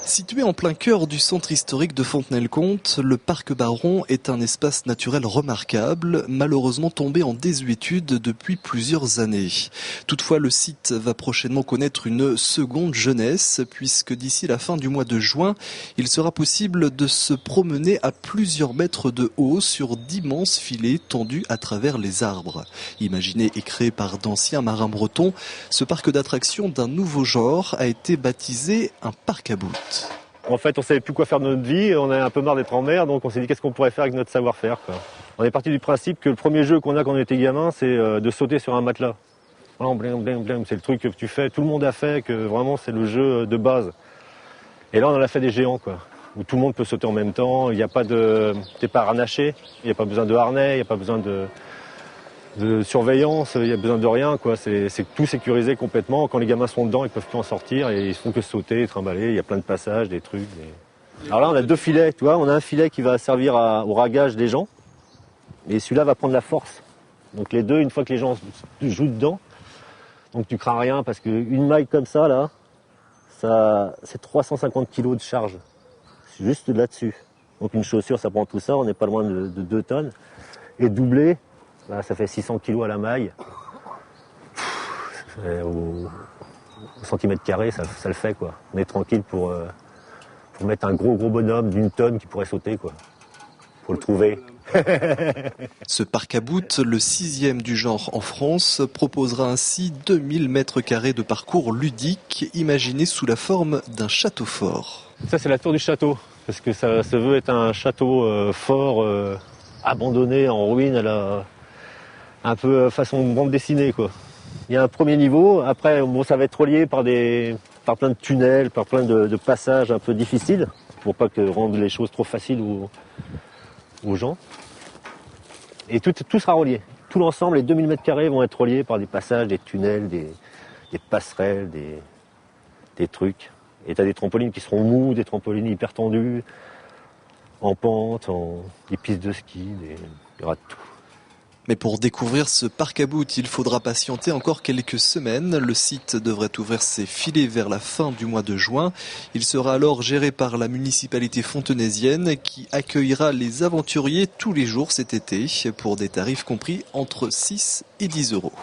Situé en plein cœur du centre historique de Fontenay-le-Comte, le parc Baron est un espace naturel remarquable, malheureusement tombé en désuétude depuis plusieurs années. Toutefois, le site va prochainement connaître une seconde jeunesse, puisque d'ici la fin du mois de juin, il sera possible de se promener à plusieurs mètres de haut sur d'immenses filets tendus à travers les arbres. Imaginé et créé par d'anciens marins bretons, ce parc d'attractions d'un nouveau genre a été baptisé un parc à bout. En fait, on savait plus quoi faire de notre vie, on a un peu marre d'être en mer, donc on s'est dit qu'est-ce qu'on pourrait faire avec notre savoir-faire, quoi. On est parti du principe que le premier jeu qu'on a quand on était gamin, c'est de sauter sur un matelas. Voilà, blim, blim, blim, c'est le truc que tu fais, tout le monde a fait, que vraiment c'est le jeu de base. Et là, on en a fait des géants, quoi, où tout le monde peut sauter en même temps, il n'y a pas de, t'es pas harnaché, il n'y a pas besoin de harnais, il n'y a pas besoin de surveillance, il n'y a besoin de rien, quoi. C'est tout sécurisé complètement. Quand les gamins sont dedans, ils peuvent plus en sortir et ils font que sauter, trimballer. Il y a plein de passages, des trucs. Alors là, on a deux filets, tu vois. On a un filet qui va servir au ragage des gens et celui-là va prendre la force. Donc les deux, une fois que les gens jouent dedans, donc tu crains rien parce qu'une maille comme ça, là, c'est 350 kg de charge. C'est juste là-dessus. Donc une chaussure, ça prend tout ça. On n'est pas loin de 2 tonnes. Et doublé, là, ça fait 600 kg à la maille. Au centimètre carré, ça le fait, quoi. On est tranquille pour mettre un gros bonhomme d'1 tonne qui pourrait sauter, quoi. Faut le trouver. Ce parc à bout, le 6e du genre en France, proposera ainsi 2000 mètres carrés de parcours ludique, imaginé sous la forme d'un château fort. Ça, c'est la tour du château, parce que ça se veut être un château fort, abandonné, en ruine, un peu façon bande dessinée, quoi. Il y a un premier niveau, après bon, ça va être relié par plein de tunnels, par plein de passages un peu difficiles, pour pas rendre les choses trop faciles aux gens. Et tout sera relié. Tout l'ensemble, les 2000 mètres carrés vont être reliés par des passages, des tunnels, des passerelles, des trucs. Et tu as des trampolines qui seront mous, des trampolines hyper tendues, en pente, des pistes de ski, il y aura tout. Mais pour découvrir ce parc à bout, il faudra patienter encore quelques semaines. Le site devrait ouvrir ses filets vers la fin du mois de juin. Il sera alors géré par la municipalité fontenaisienne qui accueillera les aventuriers tous les jours cet été pour des tarifs compris entre 6 et 10 euros.